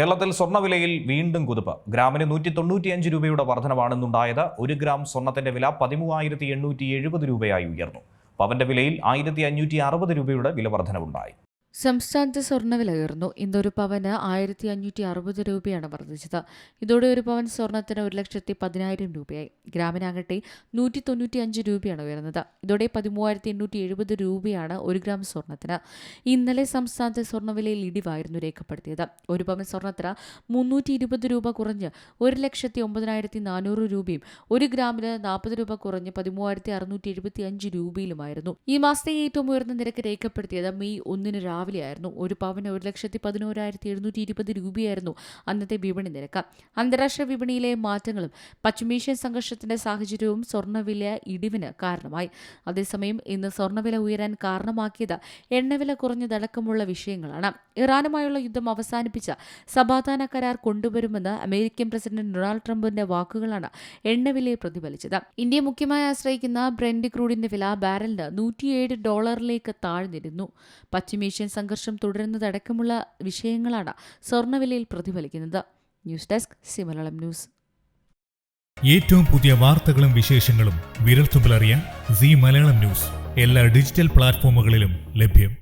കേരളത്തിൽ സ്വർണ്ണവിലയിൽ വീണ്ടും കുതിപ്പ്. ഗ്രാമിന് 195 രൂപയുടെ വർധനവാണെന്നുണ്ടായത്. 1 ഗ്രാം സ്വർണ്ണത്തിന്റെ വില 13,870 രൂപയായി ഉയർന്നു. പവന്റെ വിലയിൽ 1,560 രൂപയുടെ വില വർധനവുണ്ടായി. സംസ്ഥാനത്ത് സ്വർണ്ണവില ഉയർന്നു. ഇന്നൊരു പവന് 1,560 രൂപയാണ് വർദ്ധിച്ചത്. ഇതോടെ ഒരു പവൻ സ്വർണ്ണത്തിന് 1,10,000 രൂപയായി. ഗ്രാമിനാകട്ടെ 195 രൂപയാണ് ഉയർന്നത്. ഇതോടെ 13,870 രൂപയാണ് 1 ഗ്രാം സ്വർണ്ണത്തിന്. ഇന്നലെ സംസ്ഥാനത്തെ സ്വർണ്ണവിലയിൽ ഇടിവായിരുന്നു രേഖപ്പെടുത്തിയത്. ഒരു പവൻ സ്വർണ്ണത്തിന് 320 രൂപ കുറഞ്ഞ് 1,09,400 രൂപയും 1 ഗ്രാമിന് 40 രൂപ കുറഞ്ഞ് 13,675 രൂപയിലുമായിരുന്നു. ഈ മാസത്തെ ഏറ്റവും ഉയർന്ന നിരക്ക് രേഖപ്പെടുത്തിയത് മെയ് 1 രാവിലെയായിരുന്നു. ഒരു പവന് 1,11,720 രൂപയായിരുന്നു അന്നത്തെ വിപണി നിരക്ക്. അന്താരാഷ്ട്ര വിപണിയിലെ മാറ്റങ്ങളും പശ്ചിമേഷ്യൻ സംഘർഷത്തിന്റെ സാഹചര്യവും സ്വർണ്ണവില ഇടിവിന് കാരണമായി. അതേസമയം ഇന്ന് സ്വർണ്ണവില ഉയരാൻ കാരണമാക്കിയത് എണ്ണവില കുറഞ്ഞതടക്കമുള്ള വിഷയങ്ങളാണ്. ഇറാനുമായുള്ള യുദ്ധം അവസാനിപ്പിച്ച് സമാധാന കരാർ കൊണ്ടുവരുമെന്ന് അമേരിക്കൻ പ്രസിഡന്റ് ഡൊണാൾഡ് ട്രംപിന്റെ വാക്കുകളാണ് എണ്ണവിലയെ പ്രതിഫലിച്ചത്. ഇന്ത്യ മുഖ്യമായി ആശ്രയിക്കുന്ന ബ്രെന്റ് ക്രൂഡിന്റെ വില ബാരലിന് $107 താഴ്ന്നിരുന്നു. പശ്ചിമേഷ്യൻ സംഘർഷം തുടരുന്നതടക്കമുള്ള വിഷയങ്ങളാണ് സ്വർണ്ണവിലയിൽ പ്രതിഫലിക്കുന്നത്. News desk C Malayalam news. ഏറ്റവും പുതിയ വാർത്തകളും വിശേഷങ്ങളും വിരൽത്തുമ്പിലറിയാൻ സി മലയാളം ന്യൂസ് എല്ലാ ഡിജിറ്റൽ പ്ലാറ്റ്ഫോമുകളിലും ലഭ്യം.